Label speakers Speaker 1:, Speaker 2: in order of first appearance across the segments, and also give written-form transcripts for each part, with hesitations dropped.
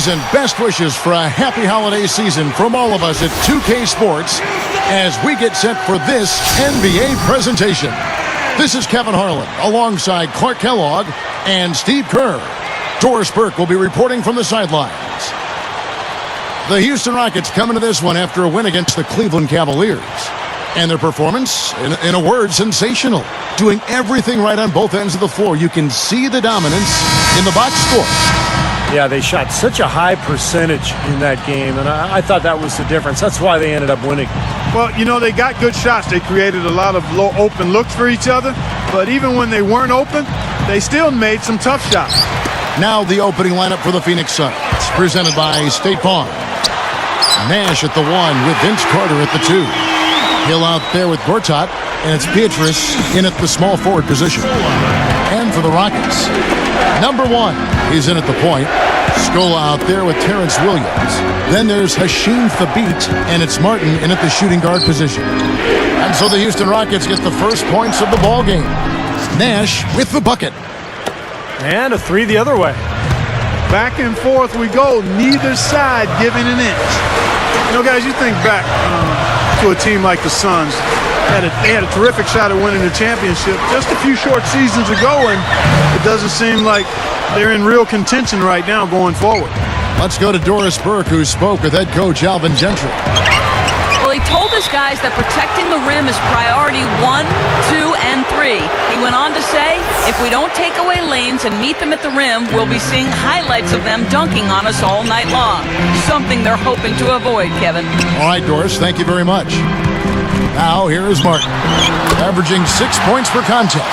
Speaker 1: Greetings and best wishes for a happy holiday season from all of us at 2K Sports as we get set for this NBA presentation. This is Kevin Harlan alongside Clark Kellogg and Steve Kerr. Doris Burke will be reporting from the sidelines. The Houston Rockets come into this one after a win against the Cleveland Cavaliers. And their performance, in a word, sensational. Doing everything right on both ends of the floor. You can see the dominance in the box score.
Speaker 2: Yeah, they shot such a high percentage in that game, and I thought that was the difference. That's why they ended up winning.
Speaker 3: Well, you know, they got good shots. They created a lot of low open looks for each other, but even when they weren't open, they still made some tough shots.
Speaker 1: Now the opening lineup for the Phoenix Suns, presented by State Farm. Nash at the 1 with Vince Carter at the 2. Hill out there with Gortat, and it's Beatrice in at the small forward position. And for the Rockets, number 1 is in at the point. Scola out there with Terrence Williams. Then there's Hasheem Thabit, and it's Martin in at the shooting guard position. And so the Houston Rockets get the first points of the ball game. Nash with the bucket.
Speaker 2: And a 3 the other way.
Speaker 3: Back and forth we go, neither side giving an inch. You know, guys, you think back to a team like the Suns. They had a terrific shot at winning the championship just a few short seasons ago, and it doesn't seem like they're in real contention right now going forward.
Speaker 1: Let's go to Doris Burke, who spoke with head coach Alvin Gentry.
Speaker 4: Well, he told his guys that protecting the rim is priority 1, 2, and 3. He went on to say, if we don't take away lanes and meet them at the rim, we'll be seeing highlights of them dunking on us all night long. Something they're hoping to avoid, Kevin.
Speaker 1: All right, Doris, thank you very much. Now, here is Martin, averaging 6 points per contest.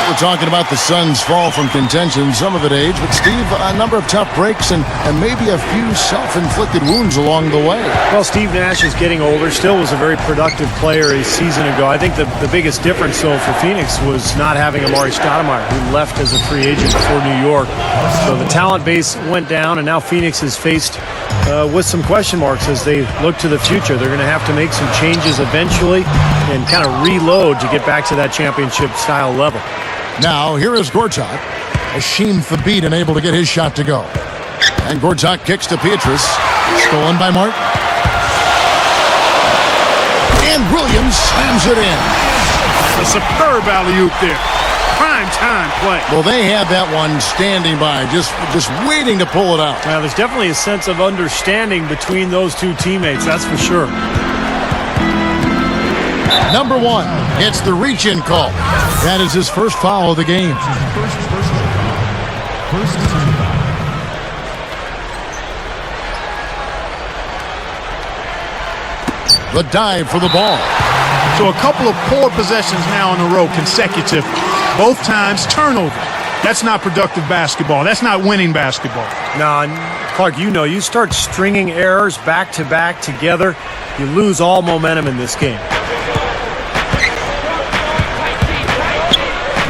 Speaker 1: We're talking about the Suns' fall from contention, some of it age, but Steve, a number of tough breaks and maybe a few self-inflicted wounds along the way.
Speaker 2: Well, Steve Nash is getting older, still was a very productive player a season ago. I think the biggest difference, though, for Phoenix was not having Amari Stoudemire, who left as a free agent for New York. So the talent base went down, and now Phoenix is faced with some question marks as they look to the future. They're going to have to make some changes eventually and kind of reload to get back to that championship-style level.
Speaker 1: Now, here is Gortat. Hasheem Thabit unable to get his shot to go. And Gortat kicks to Beatrice. Stolen by Martin. And Williams slams it in.
Speaker 3: A superb alley-oop there. Prime time play.
Speaker 1: Well, they had that one standing by, just waiting to pull it out.
Speaker 2: Now, there's definitely a sense of understanding between those two teammates, that's for sure.
Speaker 1: Number 1 gets the reach-in call. That is his first foul of the game. The dive for the ball.
Speaker 3: So a couple of poor possessions now in a row, consecutive. Both times turnover. That's not productive basketball. That's not winning basketball.
Speaker 2: No, Clark, you start stringing errors back-to-back together, you lose all momentum in this game.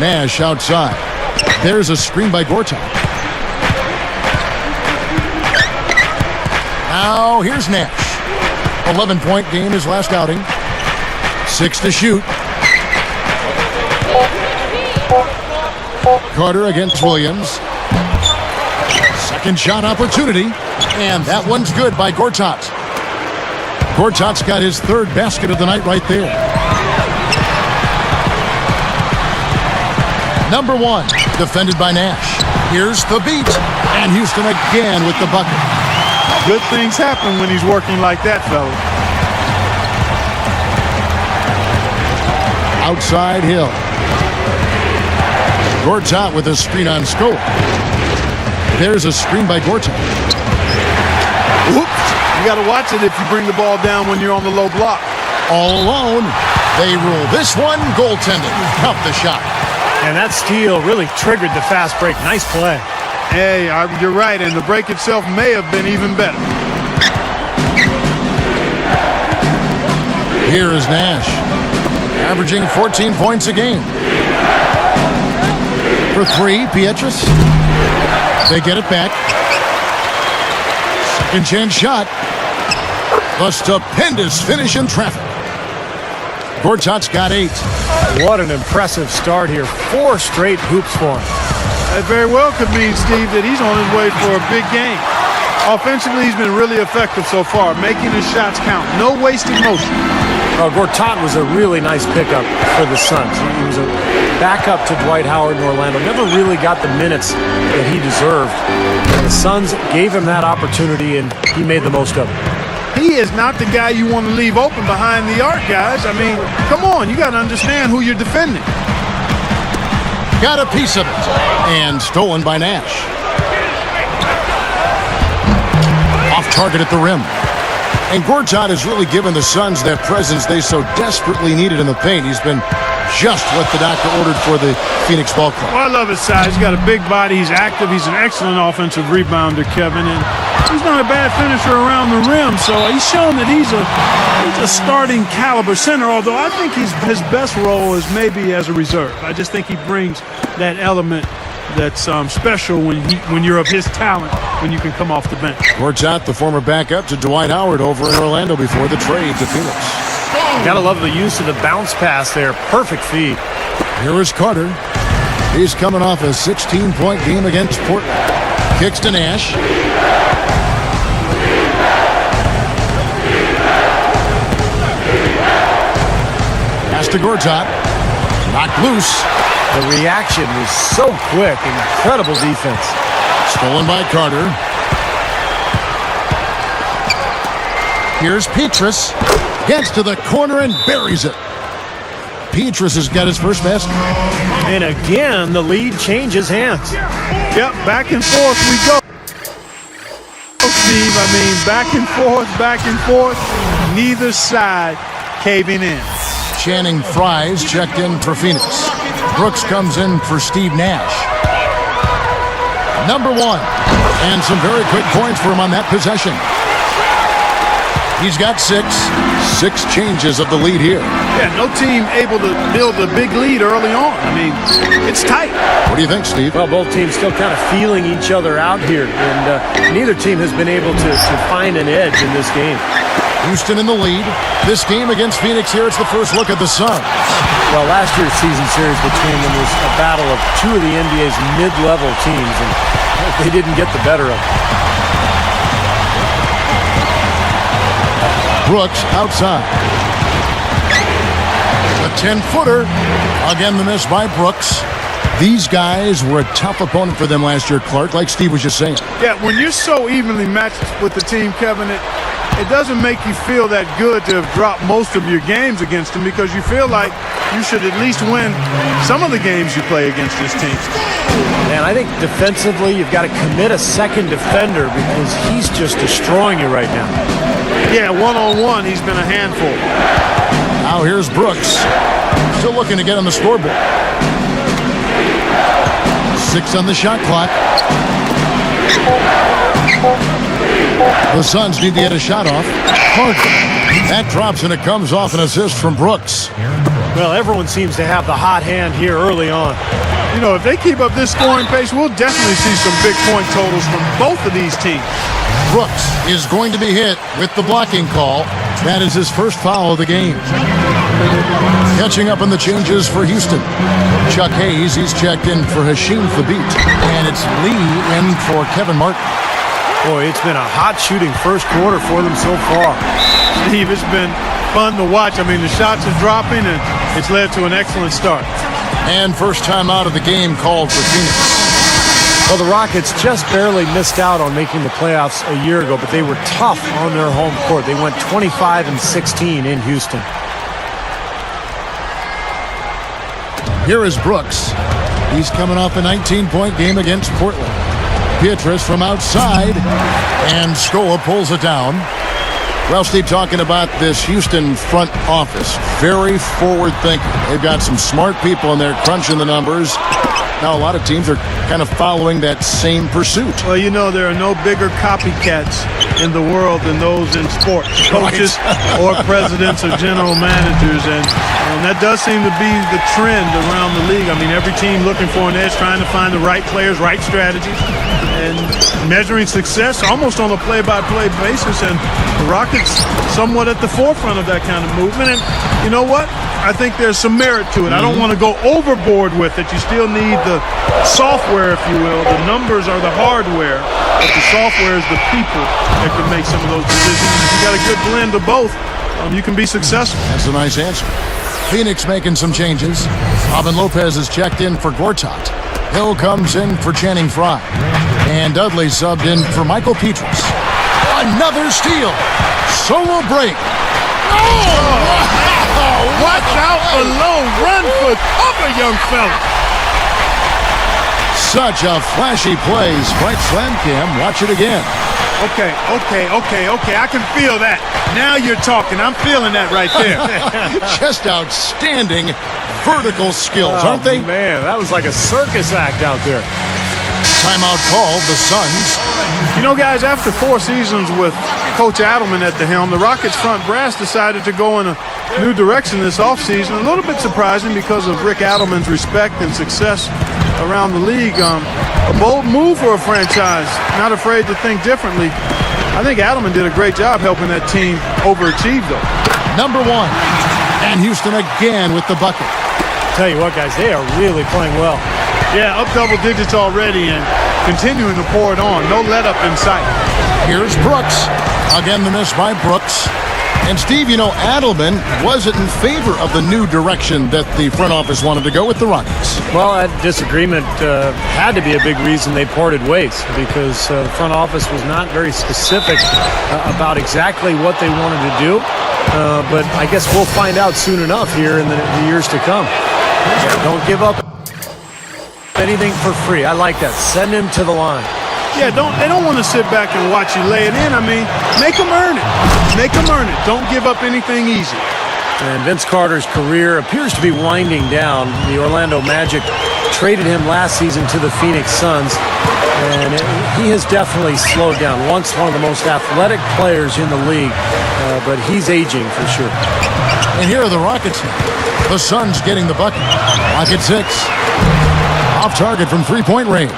Speaker 1: Nash outside. There's a screen by Gortat. Now here's Nash. 11-point game his last outing. 6 to shoot. Carter against Williams. Second shot opportunity. And that one's good by Gortat. Gortat's got his 3rd basket of the night right there. Number 1, defended by Nash. Here's Thabit, and Houston again with the bucket.
Speaker 3: Good things happen when he's working like that, fella.
Speaker 1: Outside Hill. Gortat with a screen on Scola. There's a screen by Gortat.
Speaker 3: Oops. You got to watch it if you bring the ball down when you're on the low block.
Speaker 1: All alone. They rule this one goaltending. Count the shot.
Speaker 2: And that steal really triggered the fast break. Nice play.
Speaker 3: Hey, you're right, and the break itself may have been even better.
Speaker 1: Here is Nash, averaging 14 points a game. For 3, Beatrice. They get it back. Second chance shot. A stupendous finish in traffic. Gortat's got 8.
Speaker 2: What an impressive start here. 4 straight hoops for him.
Speaker 3: That very well could mean, Steve, that he's on his way for a big game. Offensively, he's been really effective so far, making his shots count. No wasted motion.
Speaker 2: Gortat was a really nice pickup for the Suns. He was a backup to Dwight Howard in Orlando. Never really got the minutes that he deserved. And the Suns gave him that opportunity, and he made the most of it.
Speaker 3: He is not the guy you want to leave open behind the arc, guys. I mean, come on. You got to understand who you're defending.
Speaker 1: Got a piece of it. And stolen by Nash. Off target at the rim. And Gortat has really given the Suns that presence they so desperately needed in the paint. He's been just what the doctor ordered for the Phoenix Ball Club.
Speaker 3: Well, I love his size. He's got a big body. He's active. He's an excellent offensive rebounder, Kevin. And he's not a bad finisher around the rim. So he's shown that he's a starting caliber center, although I think his best role is maybe as a reserve. I just think he brings that element that's special when you're of his talent, when you can come off the bench.
Speaker 1: Gortat, the former backup to Dwight Howard over in Orlando before the trade to Phoenix.
Speaker 2: Gotta love the use of the bounce pass there. Perfect feed.
Speaker 1: Here is Carter. He's coming off a 16-point game against Portland. Kicks to Nash. Pass to Gortat. Knocked loose.
Speaker 2: The reaction was so quick. Incredible defense.
Speaker 1: Stolen by Carter. Here's Petrus. Gets to the corner and buries it. Petrus has got his first basket.
Speaker 2: And again, the lead changes hands.
Speaker 3: Yep, back and forth we go. Steve, I mean, back and forth. Neither side caving in.
Speaker 1: Channing Frye's checked in for Phoenix. Brooks comes in for Steve Nash. Number one. And some very quick points for him on that possession. He's got six changes of the lead here.
Speaker 3: Yeah, no team able to build a big lead early on. I mean, it's tight.
Speaker 1: What do you think, Steve?
Speaker 2: Well, both teams still kind of feeling each other out here, and neither team has been able to find an edge in this game.
Speaker 1: Houston in the lead. This game against Phoenix here, it's the first look at the Suns.
Speaker 2: Well, last year's season series between them was a battle of two of the NBA's mid-level teams, and they didn't get the better of them.
Speaker 1: Brooks outside. A 10-footer. Again, the miss by Brooks. These guys were a tough opponent for them last year, Clark, like Steve was just saying.
Speaker 3: Yeah, when you're so evenly matched with the team, Kevin, it doesn't make you feel that good to have dropped most of your games against them because you feel like you should at least win some of the games you play against this team.
Speaker 2: And I think defensively, you've got to commit a second defender because he's just destroying you right now.
Speaker 3: Yeah, one-on-one, he's been a handful.
Speaker 1: Now here's Brooks. Still looking to get on the scoreboard. 6 on the shot clock. The Suns need to get a shot off. That drops and it comes off an assist from Brooks.
Speaker 2: Well, everyone seems to have the hot hand here early on.
Speaker 3: You know, if they keep up this scoring pace, we'll definitely see some big point totals from both of these teams.
Speaker 1: Brooks is going to be hit with the blocking call. That is his first foul of the game. Catching up on the changes for Houston. Chuck Hayes, he's checked in for Hashim Thabit. And it's Lee in for Kevin Martin.
Speaker 2: Boy, it's been a hot shooting first quarter for them so far.
Speaker 3: Steve, it's been fun to watch. I mean, the shots are dropping, and it's led to an excellent start.
Speaker 1: And first time out of the game called for Phoenix.
Speaker 2: Well, the Rockets just barely missed out on making the playoffs a year ago, but they were tough on their home court. They went 25-16 in Houston.
Speaker 1: Here is Brooks. He's coming off a 19-point game against Portland. Petrus from outside, and Scola pulls it down. Well, Steve, talking about this Houston front office, very forward thinking. They've got some smart people in there crunching the numbers. Now, a lot of teams are kind of following that same pursuit.
Speaker 3: Well, you know, there are no bigger copycats in the world than those in sports, coaches or presidents or general managers. And that does seem to be the trend around the league. I mean, every team looking for an edge, trying to find the right players, right strategies, and measuring success almost on a play-by-play basis. And the Rockets somewhat at the forefront of that kind of movement. And you know what? I think there's some merit to it. I don't want to go overboard with it. You still need the software, if you will. The numbers are the hardware, but the software is the people that can make some of those decisions. If you got a good blend of both, you can be successful.
Speaker 1: That's a nice answer. Phoenix making some changes. Robin Lopez is checked in for Gortat. Hill comes in for Channing Frye. And Dudley subbed in for Michael Petrus. Another steal. Solo break.
Speaker 3: Watch out below. Run for cover, young fella.
Speaker 1: Such a flashy play. Sprite Slam Cam. Watch it again.
Speaker 3: Okay. I can feel that. Now you're talking. I'm feeling that right there.
Speaker 1: Just outstanding vertical skills, aren't they?
Speaker 2: Man, that was like a circus act out there.
Speaker 1: Timeout called, the Suns.
Speaker 3: You know, guys, after 4 seasons with Coach Adelman at the helm, the Rockets front brass decided to go in a new direction this offseason. A little bit surprising because of Rick Adelman's respect and success around the league. A bold move for a franchise, not afraid to think differently. I think Adelman did a great job helping that team overachieve, though.
Speaker 1: Number 1. And Houston again with the bucket.
Speaker 2: Tell you what, guys, they are really playing well.
Speaker 3: Yeah, up double digits already and continuing to pour it on. No let up in sight.
Speaker 1: Here's Brooks. Again, the miss by Brooks. And Steve, you know, Adelman wasn't in favor of the new direction that the front office wanted to go with the Rockets.
Speaker 2: Well, that disagreement had to be a big reason they parted ways, because the front office was not very specific about exactly what they wanted to do. But I guess we'll find out soon enough here in the years to come. Don't give up anything for free. I like that. Send him to the line.
Speaker 3: Yeah, they don't want to sit back and watch you lay it in. I mean, make them earn it. Make them earn it. Don't give up anything easy.
Speaker 2: And Vince Carter's career appears to be winding down. The Orlando Magic traded him last season to the Phoenix Suns, and he has definitely slowed down. Once one of the most athletic players in the league, but he's aging for sure.
Speaker 1: And here are the Rockets. The Suns getting the bucket. Rockets 6. Off target from three-point range.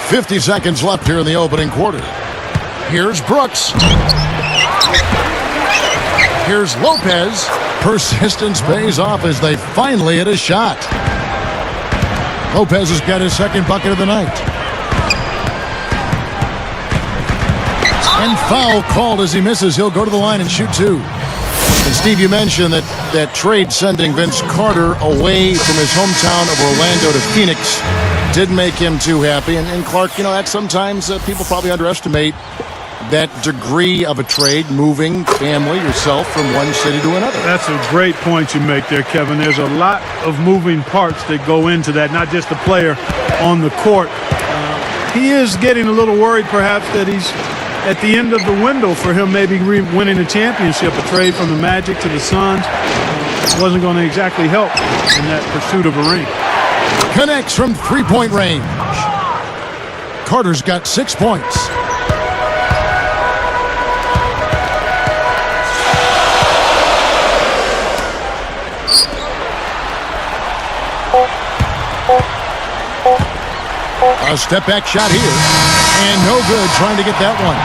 Speaker 1: 50 seconds left here in the opening quarter. Here's Brooks. Here's Lopez. Persistence pays off as they finally hit a shot. Lopez has got his second bucket of the night. And foul called as he misses. He'll go to the line and shoot 2. And Steve, you mentioned that trade sending Vince Carter away from his hometown of Orlando to Phoenix didn't make him too happy. And Clark, you know, that sometimes people probably underestimate that degree of a trade, moving family, yourself from one city to another.
Speaker 3: That's a great point you make there, Kevin. There's a lot of moving parts that go into that, not just the player on the court. He is getting a little worried perhaps that he's at the end of the window for him maybe winning a championship. A trade from the Magic to the Suns wasn't going to exactly help in that pursuit of a ring.
Speaker 1: Connects from three-point range. Carter's got 6 points. A step-back shot here. And no good trying to get that one.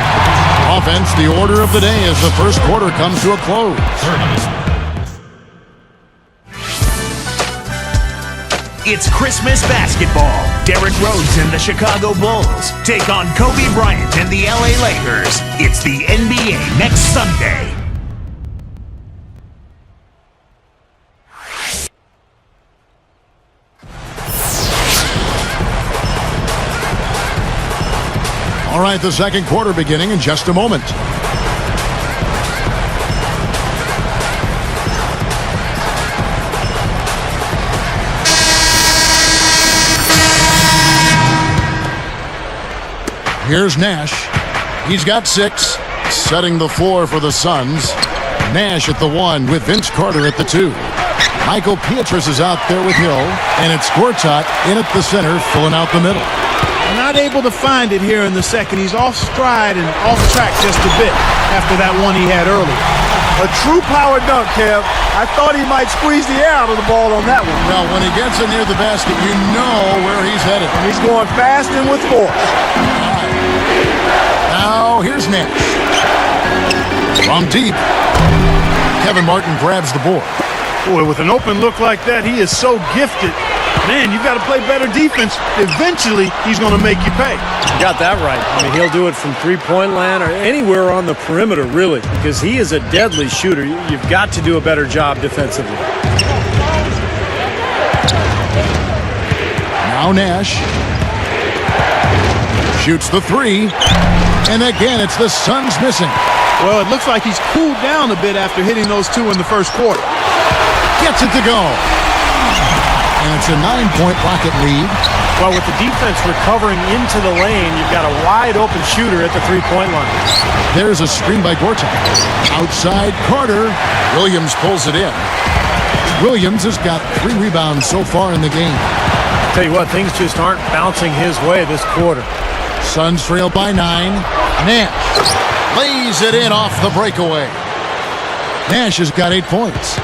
Speaker 1: Offense, the order of the day as the first quarter comes to a close.
Speaker 5: It's Christmas basketball. Derrick Rose and the Chicago Bulls take on Kobe Bryant and the LA Lakers. It's the NBA next Sunday.
Speaker 1: All right, the second quarter beginning in just a moment. Here's Nash. He's got 6, setting the floor for the Suns. Nash at the 1 with Vince Carter at the 2. Michael Petrus is out there with Hill, and it's Gortat in at the center, filling out the middle.
Speaker 3: Not able to find it here in the second. He's off stride and off track just a bit after that one he had earlier. A true power dunk, Kev. I thought he might squeeze the air out of the ball on that one.
Speaker 1: Well, when he gets it near the basket, you know where he's headed.
Speaker 3: And he's going fast and with force.
Speaker 1: Now, here's Nash. From deep, Kevin Martin grabs the board.
Speaker 3: Boy, with an open look like that, he is so gifted. Man, you've got to play better defense. Eventually, he's going to make you pay.
Speaker 2: You got that right. I mean, he'll do it from three-point land or anywhere on the perimeter, really, because he is a deadly shooter. You've got to do a better job defensively.
Speaker 1: Now Nash shoots the three, and again it's the Suns missing.
Speaker 3: Well, it looks like he's cooled down a bit after hitting those two in the first quarter.
Speaker 1: Gets it to go. And it's a 9-point Rocket lead.
Speaker 2: Well, with the defense recovering into the lane, you've got a wide-open shooter at the three-point line.
Speaker 1: There's a screen by Gortat. Outside Carter. Williams pulls it in. Williams has got 3 rebounds so far in the game.
Speaker 2: Tell you what, things just aren't bouncing his way this quarter.
Speaker 1: Suns trail by 9. Nash lays it in off the breakaway. Nash has got 8 points.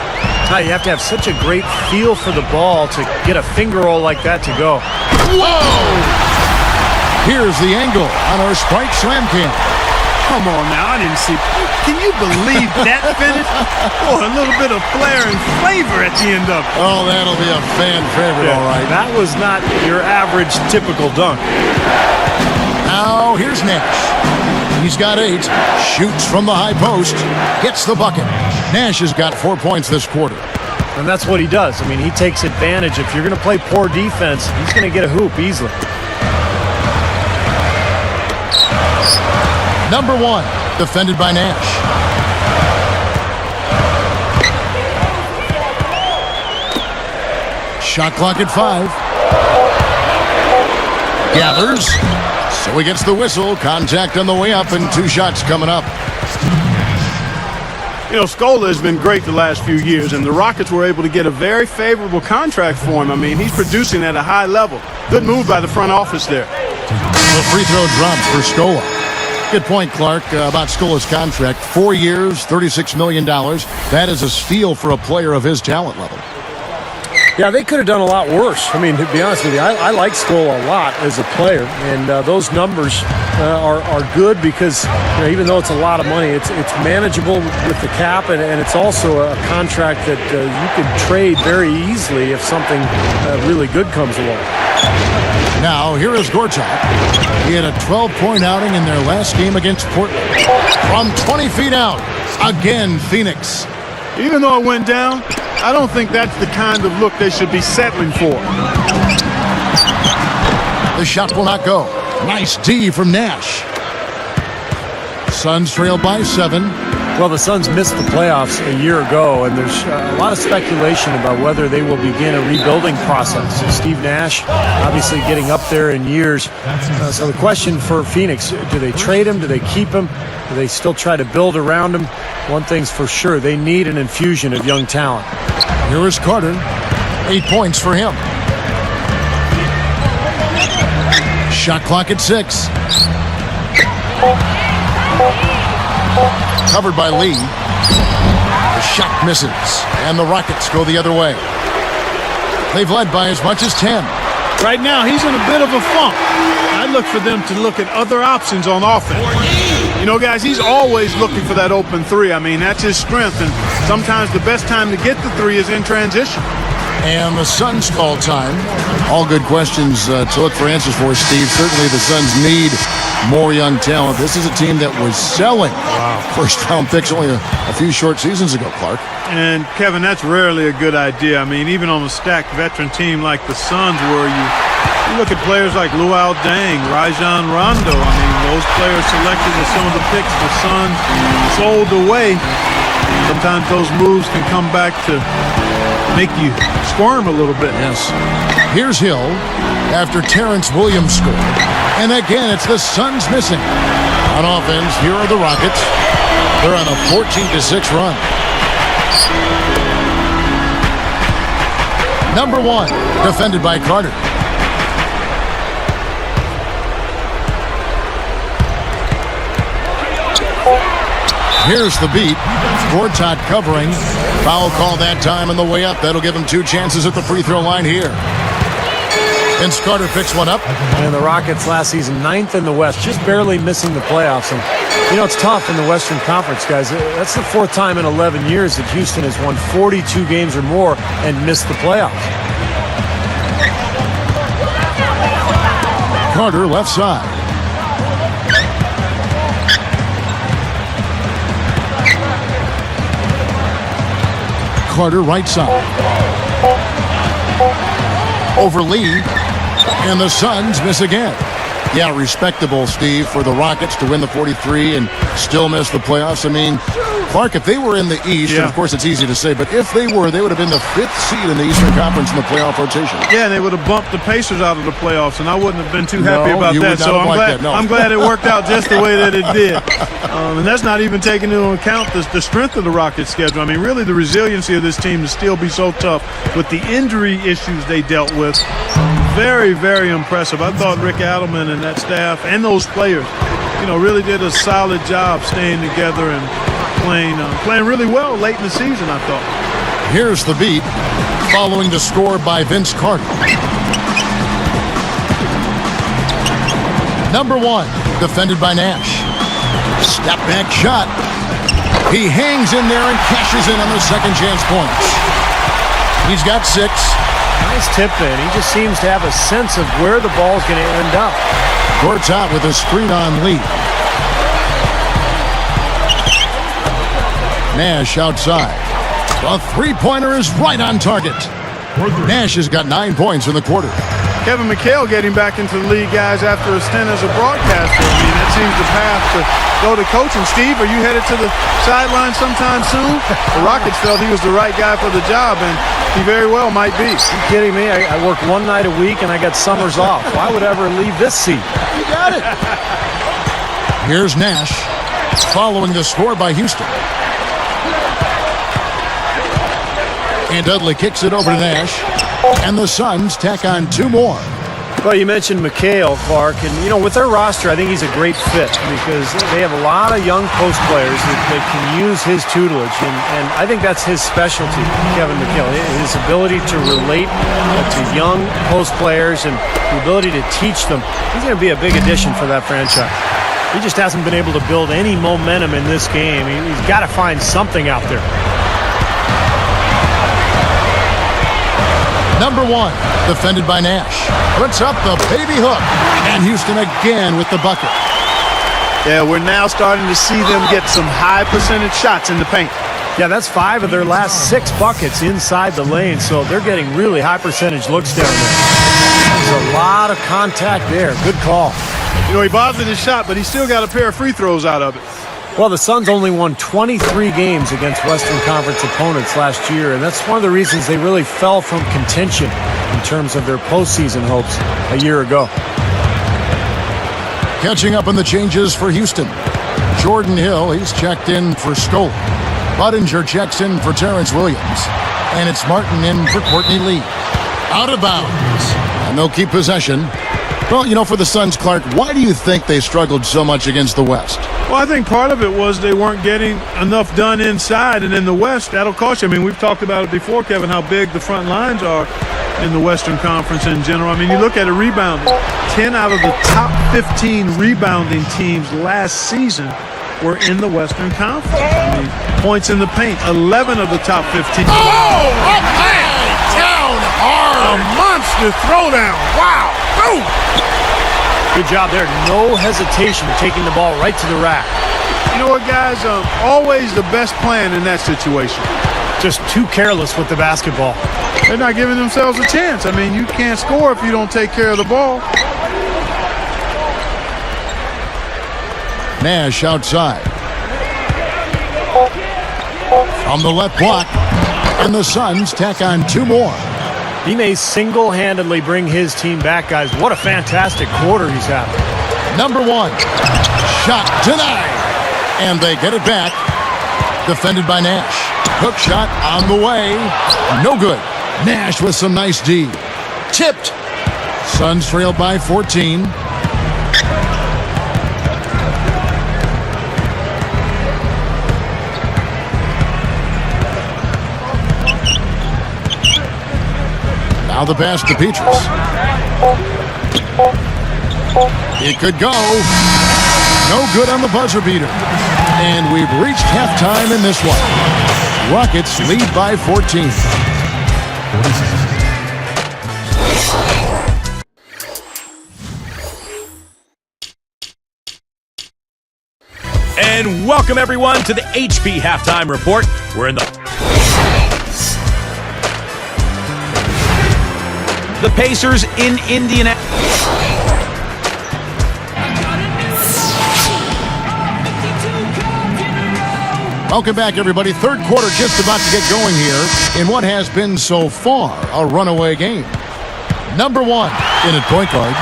Speaker 2: You have to have such a great feel for the ball to get a finger roll like that to go.
Speaker 1: Whoa! Here's the angle on our Sprite Slam Cam.
Speaker 3: Come on now, I didn't see. Can you believe that finish? Boy, a little bit of flair and flavor at the end of it.
Speaker 1: Oh, that'll be a fan favorite, all right.
Speaker 2: That was not your average typical dunk.
Speaker 1: Now here's Nash. He's got 8. Shoots from the high post. Gets the bucket. Nash has got 4 points this quarter.
Speaker 2: And that's what he does. I mean, he takes advantage. If you're going to play poor defense, he's going to get a hoop easily.
Speaker 1: Number 1, defended by Nash. Shot clock at 5. Gathers. So he gets the whistle. Contact on the way up and 2 shots coming up.
Speaker 3: You know, Scola has been great the last few years, and the Rockets were able to get a very favorable contract for him. I mean, he's producing at a high level. Good move by the front office there.
Speaker 1: The free throw drops for Scola. Good point, Clark, about Scola's contract. 4 years, $36 million. That is a steal for a player of his talent level.
Speaker 2: Yeah, they could have done a lot worse. I mean, to be honest with you, I like Scola a lot as a player, and those numbers are good because even though it's a lot of money, it's manageable with the cap, and it's also a contract that you could trade very easily if something really good comes along.
Speaker 1: Now, here is Gortat. He had a 12-point outing in their last game against Portland. From 20 feet out, again, Phoenix.
Speaker 3: Even though it went down, I don't think that's the kind of look they should be settling for.
Speaker 1: The shot will not go. Nice D from Nash. Suns trail by 7.
Speaker 2: Well, the Suns missed the playoffs a year ago, and there's a lot of speculation about whether they will begin a rebuilding process. Steve Nash obviously getting up there in years. So the question for Phoenix, do they trade him? Do they keep him? Do they still try to build around him? One thing's for sure, they need an infusion of young talent.
Speaker 1: Here is Carter. 8 points for him. Shot clock at 6. Covered by Lee. The shot misses, and the Rockets go the other way. They've led by as much as 10.
Speaker 3: Right now, he's in a bit of a funk. I look for them to look at other options on offense. You know, guys, he's always looking for that open 3. I mean, that's his strength, and sometimes the best time to get the 3 is in transition.
Speaker 1: And the Suns call time. All good questions to look for answers for, Steve. Certainly the Suns need more young talent. This is a team that was selling first-round picks only a few short seasons ago, Clark.
Speaker 3: And, Kevin, that's rarely a good idea. I mean, even on a stacked veteran team like the Suns, where you look at players like Luol Deng, Rajon Rondo. I mean, those players selected with some of the picks the Suns sold away. Sometimes those moves can come back to make you squirm a little bit.
Speaker 1: Yes. Here's Hill after Terrence Williams scored. And again, it's the Suns missing. On offense, here are the Rockets. They're on a 14-6 run. Number 1, defended by Carter. Here's the beat. Gortat covering. Foul call that time on the way up. That'll give him 2 chances at the free throw line here. Vince Carter picks one up.
Speaker 2: And the Rockets last season, 9th in the West, just barely missing the playoffs. And You know, it's tough in the Western Conference, guys. That's the fourth time in 11 years that Houston has won 42 games or more and missed the playoffs.
Speaker 1: Carter left side. Carter right side. Over Lee. And the Suns miss again. Yeah, respectable, Steve, for the Rockets to win the 43 and still miss the playoffs. I mean, Clark, if they were in the East, and of course it's easy to say, but if they were, they would have been the 5th seed in the Eastern Conference in the playoff rotation.
Speaker 3: Yeah, and they would have bumped the Pacers out of the playoffs, and I wouldn't have been too happy about that. So I'm glad it worked out just the way that it did. And that's not even taking into account the strength of the Rockets' schedule. I mean, really the resiliency of this team to still be so tough with the injury issues they dealt with. Very, very impressive. I thought Rick Adelman and that staff and those players, really did a solid job staying together and playing really well late in the season, I thought.
Speaker 1: Here's the beat following the score by Vince Carter. Number 1, defended by Nash. Step back shot. He hangs in there and cashes in on those second chance points. He's got 6.
Speaker 2: Nice tip in. He just seems to have a sense of where the ball's going to end up.
Speaker 1: Gortat with a screen on Lee. Nash outside. The three-pointer is right on target. Nash has got 9 points in the quarter.
Speaker 3: Kevin McHale getting back into the league, guys, after a stint as a broadcaster. I mean, that seems the path to go to coaching. Steve, are you headed to the sideline sometime soon? The Rockets felt he was the right guy for the job, and he very well might be.
Speaker 2: Are you kidding me? I work one night a week, and I got summers off. Why would I ever leave this seat?
Speaker 1: You got it. Here's Nash following the score by Houston. And Dudley kicks it over to Nash. And the Suns tack on 2 more.
Speaker 2: Well, you mentioned McHale, Clark, and, with their roster, I think he's a great fit because they have a lot of young post players that can use his tutelage, and I think that's his specialty, Kevin McHale, his ability to relate to young post players and the ability to teach them. He's going to be a big addition for that franchise. He just hasn't been able to build any momentum in this game. He's got to find something out there.
Speaker 1: Number 1, defended by Nash. Puts up the baby hook. And Houston again with the bucket.
Speaker 3: Yeah, we're now starting to see them get some high percentage shots in the paint.
Speaker 2: Yeah, that's 5 of their last 6 buckets inside the lane, so they're getting really high percentage looks down there. There's a lot of contact there. Good call.
Speaker 3: He bothered his shot, but he still got a pair of free throws out of it.
Speaker 2: Well, the Suns only won 23 games against Western Conference opponents last year, and that's one of the reasons they really fell from contention in terms of their postseason hopes a year ago.
Speaker 1: Catching up on the changes for Houston. Jordan Hill, he's checked in for Stoll. Budinger checks in for Terrence Williams. And it's Martin in for Courtney Lee. Out of bounds. And they'll keep possession. Well, for the Suns, Clark, why do you think they struggled so much against the West?
Speaker 3: Well, I think part of it was they weren't getting enough done inside, and in the West, that'll cost you. I mean, we've talked about it before, Kevin, how big the front lines are in the Western Conference in general. I mean, you look at it rebounding. 10 out of the top 15 rebounding teams last season were in the Western Conference. I mean, points in the paint, 11 of the top 15.
Speaker 1: Oh, up high, down hard, a monster throwdown. Wow, boom.
Speaker 2: Good job there. No hesitation taking the ball right to the rack.
Speaker 3: You know what, guys? Always the best plan in that situation.
Speaker 2: Just too careless with the basketball.
Speaker 3: They're not giving themselves a chance. I mean, you can't score if you don't take care of the ball.
Speaker 1: Nash outside. From the left block. And the Suns tack on 2 more.
Speaker 2: He may single-handedly bring his team back, guys. What a fantastic quarter he's having.
Speaker 1: Number 1. Shot denied. And they get it back. Defended by Nash. Hook shot on the way. No good. Nash with some nice D. Tipped. Suns trailed by 14. Now the pass to Petrus. It could go. No good on the buzzer beater. And we've reached halftime in this one. Rockets lead by 14.
Speaker 6: And welcome everyone to the HP Halftime Report. We're in the Pacers in Indiana.
Speaker 1: Welcome back, everybody. Third quarter just about to get going here in what has been so far a runaway game. Number one in at point guard.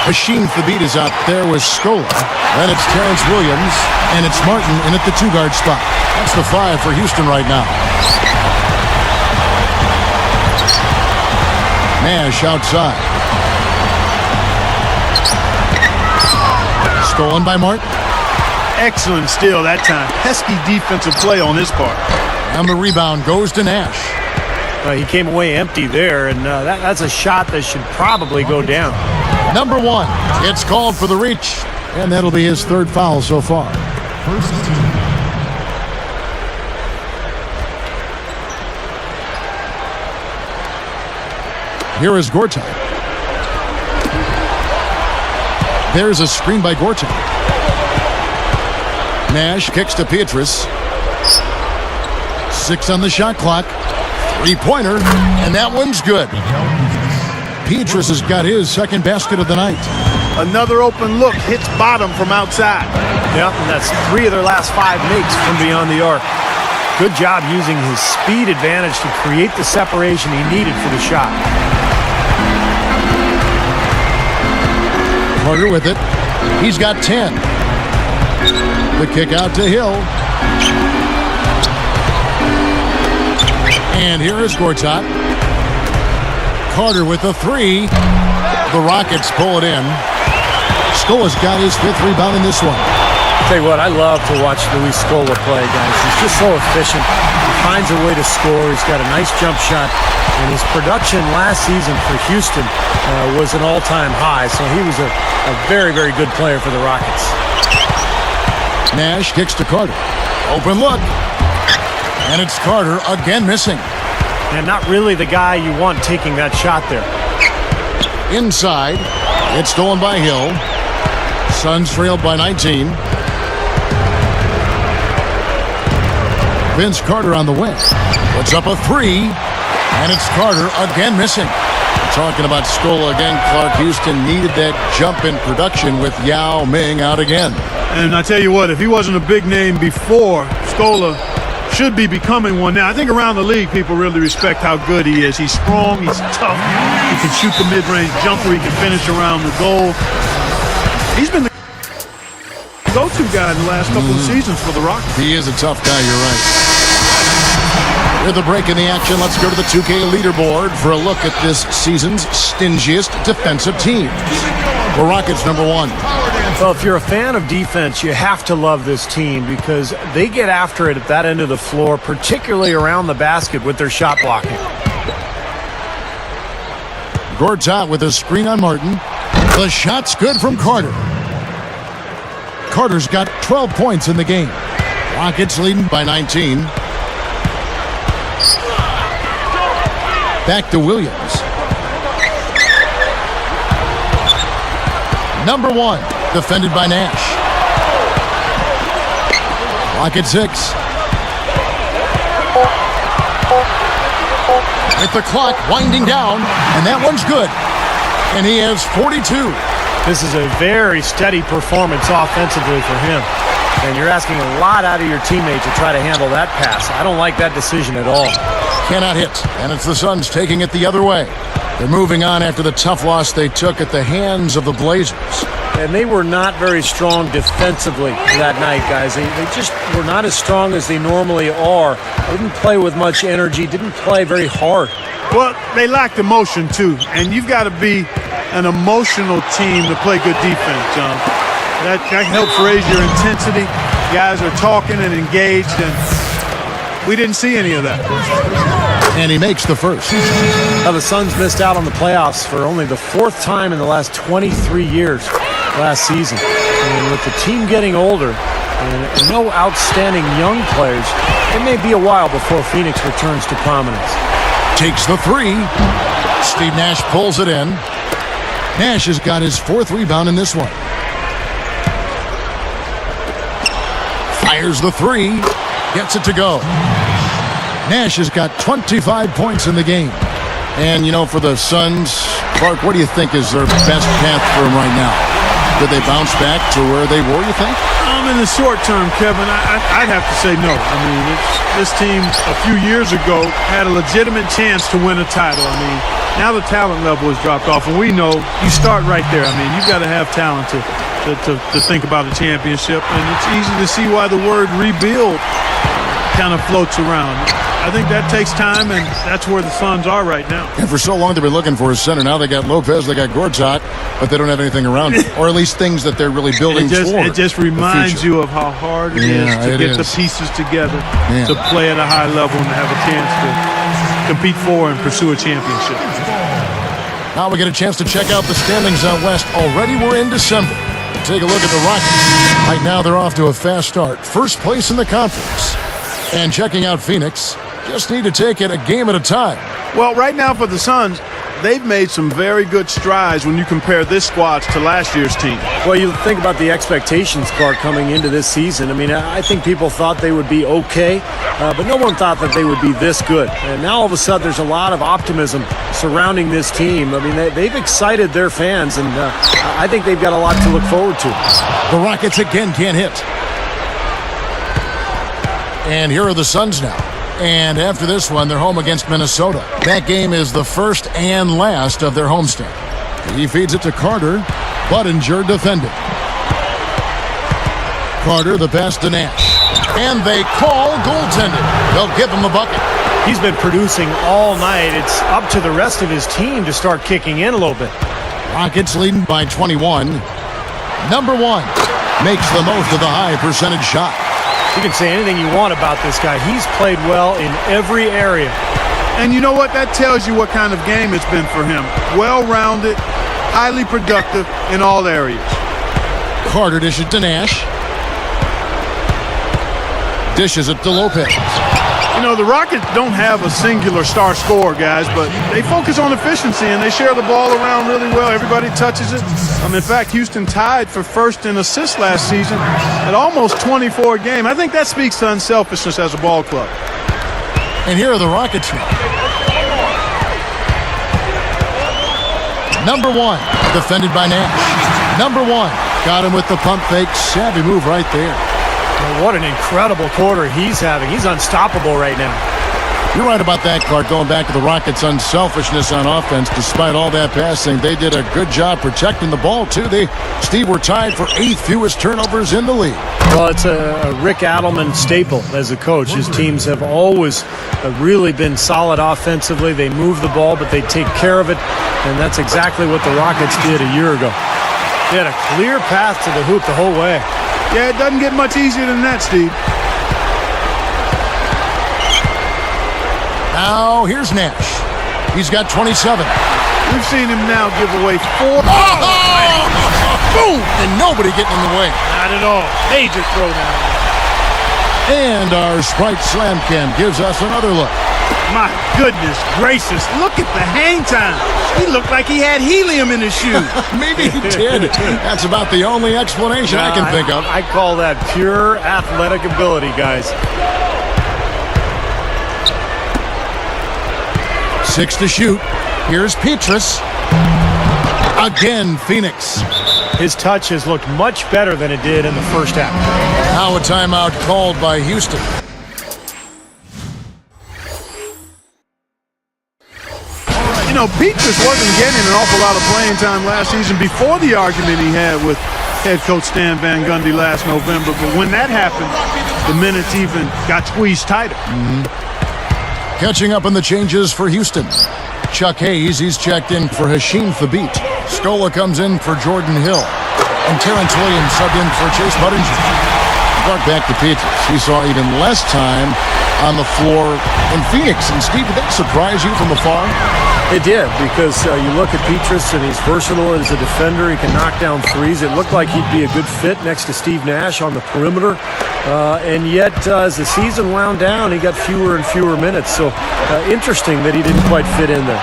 Speaker 1: Hashim Thabit is out there with Scola. Then it's Terrence Williams, and it's Martin in at the two-guard spot. That's the 5 for Houston right now. Nash outside. Stolen by Martin.
Speaker 3: Excellent steal that time. Pesky defensive play on his part.
Speaker 1: And the rebound goes to Nash.
Speaker 2: He came away empty there, and that's a shot that should probably go down.
Speaker 1: Number one, it's called for the reach, and that'll be his third foul so far. First team. Here is Gortat. There's a screen by Gortat. Nash kicks to Pietrus. 6 on the shot clock. Three-pointer, and that one's good. Pietrus has got his second basket of the night.
Speaker 3: Another open look, hits bottom from outside.
Speaker 2: Yep, and that's 3 of their last 5 makes from beyond the arc. Good job using his speed advantage to create the separation he needed for the shot.
Speaker 1: Carter with it. He's got 10. The kick out to Hill. And here is Gortat. Carter with the 3. The Rockets pull it in. Scola's got his 5th rebound in this one.
Speaker 2: Tell you what, I love to watch Luis Scola play, guys. He's just so efficient. He finds a way to score. He's got a nice jump shot. And his production last season for Houston was an all-time high. So he was a very, very good player for the Rockets.
Speaker 1: Nash kicks to Carter. Open look. And it's Carter again missing.
Speaker 2: And not really the guy you want taking that shot there.
Speaker 1: Inside. It's stolen by Hill. Suns trailed by 19. Vince Carter on the wing. Puts up a 3. And it's Carter again missing. Talking about Scola again, Clark. Houston needed that jump in production with Yao Ming out again.
Speaker 3: And I tell you what, if he wasn't a big name before, Scola should be becoming one now. I think around the league, people really respect how good he is. He's strong, he's tough, he can shoot the mid-range jumper, he can finish around the goal. He's been the go-to guy in the last couple of seasons for the Rockets.
Speaker 1: He is a tough guy, you're right. With a break in the action, let's go to the 2K leaderboard for a look at this season's stingiest defensive team. The Rockets, number 1.
Speaker 2: Well, if you're a fan of defense, you have to love this team because they get after it at that end of the floor, particularly around the basket with their shot blocking.
Speaker 1: Gortat with a screen on Martin. The shot's good from Carter. Carter's got 12 points in the game. Rockets leading by 19. Back to Williams. Number 1, defended by Nash. Rocket 6. With the clock winding down, and that one's good. And he has 42.
Speaker 2: This is a very steady performance offensively for him. And you're asking a lot out of your teammate to try to handle that pass. I don't like that decision at all.
Speaker 1: Cannot hit, and it's the Suns taking it the other way. They're moving on after the tough loss they took at the hands of the Blazers.
Speaker 2: And they were not very strong defensively that night, guys. They just were not as strong as they normally are. They didn't play with much energy, didn't play very hard.
Speaker 3: Well, they lacked emotion, too. And you've got to be an emotional team to play good defense, John. That helps raise your intensity. Guys are talking and engaged, and we didn't see any of that.
Speaker 1: And he makes the first.
Speaker 2: Now, the Suns missed out on the playoffs for only the 4th time in the last 23 years last season. And with the team getting older and no outstanding young players, it may be a while before Phoenix returns to prominence.
Speaker 1: Takes the three. Steve Nash pulls it in. Nash has got his 4th rebound in this one. Fires the three. Gets it to go. Nash has got 25 points in the game. And, you know, for the Suns, Clark, what do you think is their best path for them right now? Did they bounce back to where they were, you think?
Speaker 3: In the short term, Kevin, I'd have to say no. I mean, this team a few years ago had a legitimate chance to win a title. I mean, now the talent level has dropped off, and we know you start right there. I mean, you've got to have talent to think about a championship, and it's easy to see why the word rebuild kind of floats around. I think that takes time, and that's where the Suns are right now.
Speaker 1: And for so long they've been looking for a center. Now they got Lopez, they got Gortat, but they don't have anything around it, or at least things that they're really building toward.
Speaker 3: It just reminds you of how hard it is to get the pieces together to play at a high level and to have a chance to compete for and pursue a championship.
Speaker 1: Now we get a chance to check out the standings out west. Already we're in December. Take a look at the Rockets. Right now they're off to a fast start. First place in the conference. And checking out Phoenix, just need to take it a game at a time.
Speaker 3: Well, right now for the Suns, they've made some very good strides when you compare this squad to last year's team.
Speaker 2: Well, you think about the expectations, Clark, coming into this season. I mean, I think people thought they would be okay, but no one thought that they would be this good. And now all of a sudden there's a lot of optimism surrounding this team. I mean, they've excited their fans, and I think they've got a lot to look forward to.
Speaker 1: The Rockets again can't hit. And here are the Suns now. And after this one, they're home against Minnesota. That game is the first and last of their homestand. He feeds it to Carter. Budinger defended. Carter, the pass to Nash. And they call goaltending. They'll give him the bucket.
Speaker 2: He's been producing all night. It's up to the rest of his team to start kicking in a little bit.
Speaker 1: Rockets leading by 21. Number 1 makes the most of the high percentage shot.
Speaker 2: You can say anything you want about this guy. He's played well in every area.
Speaker 3: And you know what? That tells you what kind of game it's been for him. Well-rounded, highly productive in all areas.
Speaker 1: Carter dishes to Nash. Dishes it to Lopez.
Speaker 3: You know, the Rockets don't have a singular star scorer, guys, but they focus on efficiency and they share the ball around really well. Everybody touches it. In fact, Houston tied for first in assists last season at almost 24 a game. I think that speaks to unselfishness as a ball club.
Speaker 1: And here are the Rockets now. Number 1, defended by Nash. Number 1, got him with the pump fake. Savvy move right there.
Speaker 2: Well, what an incredible quarter he's having. He's unstoppable right now.
Speaker 1: You're right about that, Clark. Going back to the Rockets' unselfishness on offense, despite all that passing, they did a good job protecting the ball, too. Steve, were tied for 8th fewest turnovers in the league.
Speaker 2: Well, it's a Rick Adelman staple as a coach. His teams have always really been solid offensively. They move the ball, but they take care of it, and that's exactly what the Rockets did a year ago. They had a clear path to the hoop the whole way.
Speaker 3: Yeah, it doesn't get much easier than that, Steve.
Speaker 1: Now, here's Nash. He's got 27.
Speaker 3: We've seen him now give away 4.
Speaker 1: Boom! And nobody getting in the way.
Speaker 3: Not at all. Major throwdown.
Speaker 1: And our Sprite Slam Cam gives us another look.
Speaker 3: My goodness gracious. Look at the hang time. He looked like he had helium in his shoe.
Speaker 1: Maybe he did. That's about the only explanation I can think of.
Speaker 2: I call that pure athletic ability, guys.
Speaker 1: 6 to shoot. Here's Petrus. Again, Phoenix.
Speaker 2: His touch has looked much better than it did in the first half.
Speaker 1: Now a timeout called by Houston.
Speaker 3: You know, Petrus wasn't getting an awful lot of playing time last season before the argument he had with head coach Stan Van Gundy last November. But when that happened, the minutes even got squeezed tighter.
Speaker 1: Catching up on the changes for Houston. Chuck Hayes, he's checked in for Hashim Thabit. Scola comes in for Jordan Hill. And Terrence Williams subbed in for Chase Budinger. Brought back to Petrus. He saw even less time on the floor in Phoenix. And Steve, did that surprise you from afar?
Speaker 2: It did, because you look at Petrus and he's versatile as a defender. He can knock down threes. It looked like he'd be a good fit next to Steve Nash on the perimeter. And yet, as the season wound down, he got fewer and fewer minutes. So interesting that he didn't quite fit in there.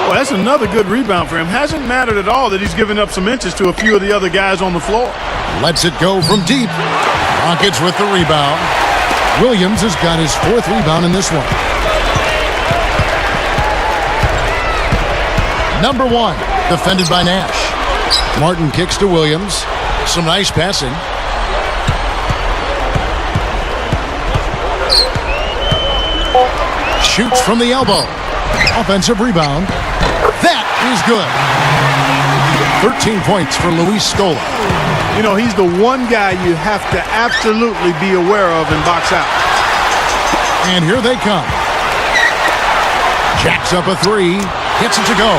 Speaker 3: Well, that's another good rebound for him. Hasn't mattered at all that he's given up some inches to a few of the other guys on the floor.
Speaker 1: Lets it go from deep. Rockets with the rebound. Williams has got his 4th rebound in this one. Number 1, defended by Nash. Martin kicks to Williams. Some nice passing. Shoots from the elbow. Offensive rebound. That is good. 13 points for Luis Scola.
Speaker 3: You know, he's the one guy you have to absolutely be aware of and box out.
Speaker 1: And here they come. Jacks up a 3. Gets it to go.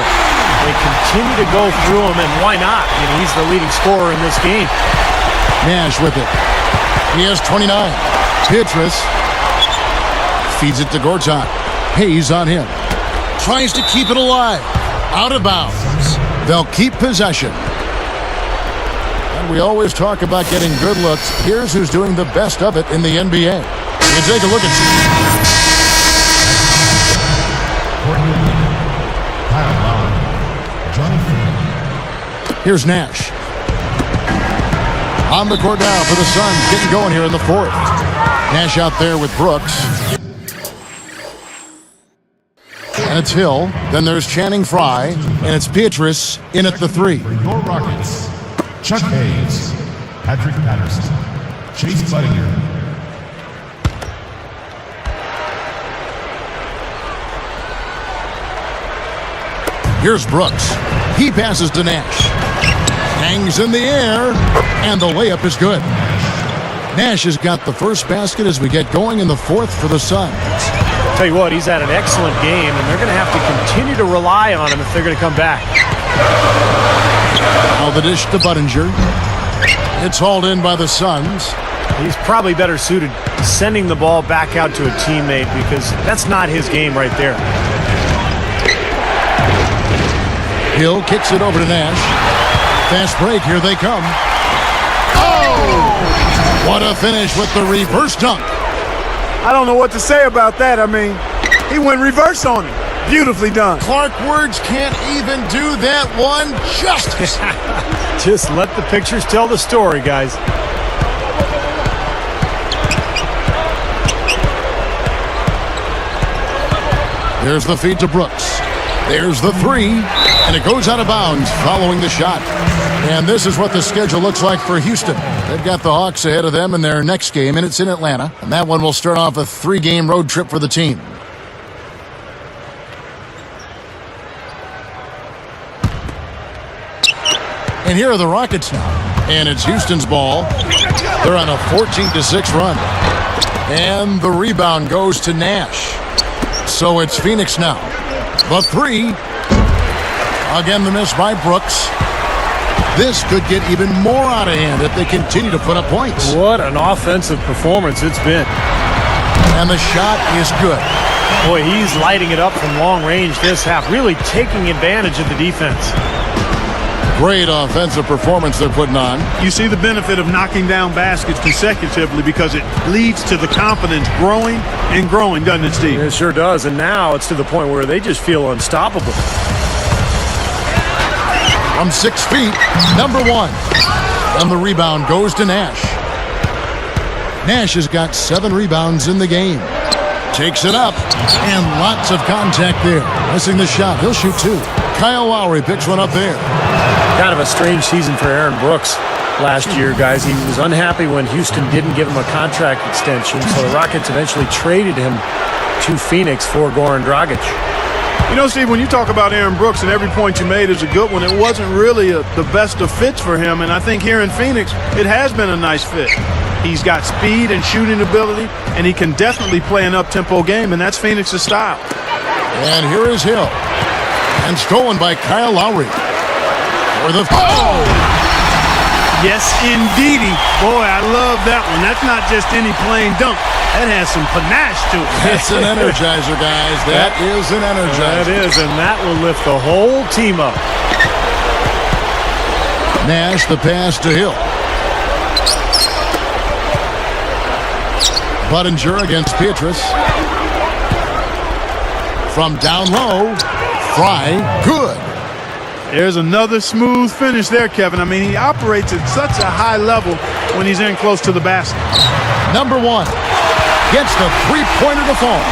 Speaker 2: They continue to go through him, and why not? I mean, he's the leading scorer in this game.
Speaker 1: Nash with it. He has 29. Petrus feeds it to Gortat. Hayes on him. Tries to keep it alive. Out of bounds. They'll keep possession. And we always talk about getting good looks. Here's who's doing the best of it in the NBA. You take a look at... Here's Nash. On the court now for the Suns, getting going here in the 4th. Nash out there with Brooks. And it's Hill. Then there's Channing Frye. And it's Petrus in at the 3.
Speaker 7: For your Rockets, Chuck Hayes, Patrick Patterson, Chase Budinger.
Speaker 1: Here's Brooks. He passes to Nash. Hangs in the air, and the layup is good. Nash has got the first basket as we get going in the 4th for the Suns.
Speaker 2: Tell you what, he's had an excellent game, and they're going to have to continue to rely on him if they're going to come back.
Speaker 1: Now the dish to Budinger. It's hauled in by the Suns.
Speaker 2: He's probably better suited sending the ball back out to a teammate because that's not his game right there.
Speaker 1: Hill kicks it over to Nash. Fast break, here they come. Oh! What a finish with the reverse dunk.
Speaker 3: I don't know what to say about that. I mean, he went reverse on him. Beautifully done.
Speaker 1: Clark Words can't even do that one justice.
Speaker 2: Just let the pictures tell the story, guys.
Speaker 1: There's the feed to Brooks. There's the 3, and it goes out of bounds following the shot. And this is what the schedule looks like for Houston. They've got the Hawks ahead of them in their next game, and it's in Atlanta. And that one will start off a 3-game road trip for the team. And here are the Rockets now. And it's Houston's ball. They're on a 14-6 run. And the rebound goes to Nash. So it's Phoenix now. The 3. Again, the miss by Brooks. This could get even more out of hand if they continue to put up points.
Speaker 2: What an offensive performance it's been.
Speaker 1: And the shot is good.
Speaker 2: Boy, he's lighting it up from long range this half, really taking advantage of the defense.
Speaker 3: Great offensive performance they're putting on. You see the benefit of knocking down baskets consecutively because it leads to the confidence growing and growing, doesn't it, Steve?
Speaker 2: It sure does, and now it's to the point where they just feel unstoppable.
Speaker 1: From 6 feet, number 1. And the rebound goes to Nash. Nash has got 7 rebounds in the game. Takes it up, and lots of contact there. Missing the shot. He'll shoot 2. Kyle Lowry picks one up there.
Speaker 2: Kind of a strange season for Aaron Brooks last year, guys. He was unhappy when Houston didn't give him a contract extension, so the Rockets eventually traded him to Phoenix for Goran Dragic.
Speaker 3: You know, Steve, when you talk about Aaron Brooks, and every point you made is a good one, it wasn't really the best of fits for him, and I think here in Phoenix, it has been a nice fit. He's got speed and shooting ability, and he can definitely play an up-tempo game, and that's Phoenix's style.
Speaker 1: And here is Hill. And stolen by Kyle Lowry. For the
Speaker 3: Yes, indeedy. Boy, I love that one. That's not just any plain dunk. That has some panache to it.
Speaker 1: It's an energizer, guys. That is an energizer.
Speaker 2: That is, and that will lift the whole team up.
Speaker 1: Nash, the pass to Hill. Budinger against Beatrice. From down low, Fry, good.
Speaker 3: There's another smooth finish there, Kevin. I mean, he operates at such a high level when he's in close to the basket.
Speaker 1: Number one gets the three-pointer to fall.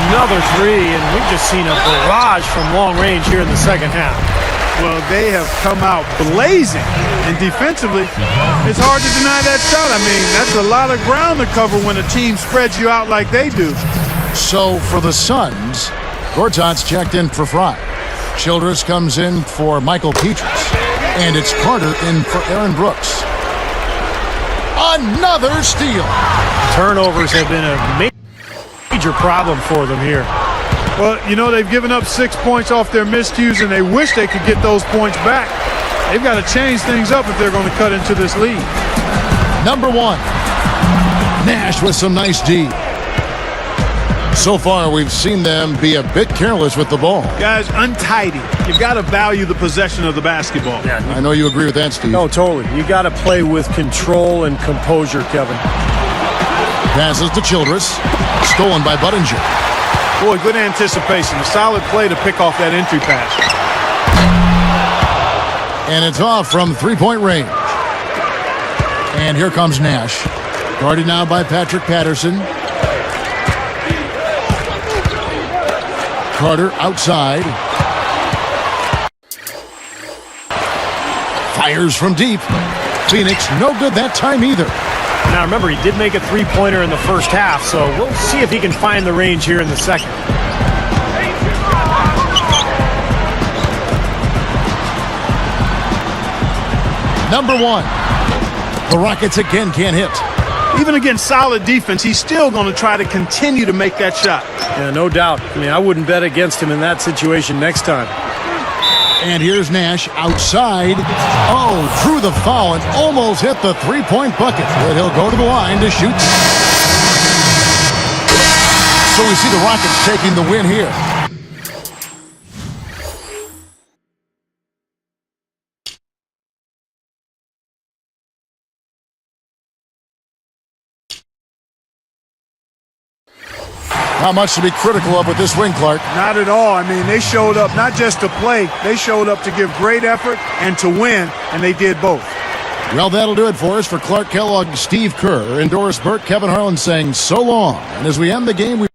Speaker 2: Another three, and we've just seen a barrage from long range here in the second half.
Speaker 3: Well, they have come out blazing, and defensively, it's hard to deny that shot. I mean, that's a lot of ground to cover when a team spreads you out like they do.
Speaker 1: So for the Suns, Gortat's checked in for Fry. Childress comes in for Michael Petrus. And it's Carter in for Aaron Brooks. Another steal.
Speaker 2: Turnovers have been a major problem for them here.
Speaker 3: Well, you know, they've given up 6 points off their miscues, and they wish they could get those points back. They've got to change things up if they're going to cut into this lead.
Speaker 1: Number one, Nash with some nice D. So far, we've seen them be a bit careless with the ball.
Speaker 3: Guys, untidy. You've got to value the possession of the basketball.
Speaker 2: Yeah,
Speaker 1: I know you agree with that, Steve.
Speaker 2: no, totally. You got to play with control and composure, Kevin.
Speaker 1: Passes to Childress. Stolen by Budinger.
Speaker 3: Boy, good anticipation. A solid play to pick off that entry pass.
Speaker 1: And it's off from three-point range. And here comes Nash. Guarded now by Patrick Patterson. Carter outside. Fires from deep. Phoenix no good that time either.
Speaker 2: Now remember, he did make a three-pointer in the first half, so we'll see if he can find the range here in the second.
Speaker 1: Number one. The Rockets again can't hit.
Speaker 3: Even against solid defense, he's still going to try to continue to make that shot.
Speaker 2: Yeah, no doubt. I mean, I wouldn't bet against him in that situation next time.
Speaker 1: And here's Nash outside. Oh, drew the foul and almost hit the three-point bucket. But he'll go to the line to shoot. So we see the Rockets taking the win here. Not much to be critical of with this win, Clark.
Speaker 3: Not at all. I mean, they showed up not just to play, they showed up to give great effort and to win, and they did both.
Speaker 1: Well, that'll do it for us. For Clark Kellogg, Steve Kerr, and Doris Burke, Kevin Harlan saying so long. And as we end the game, we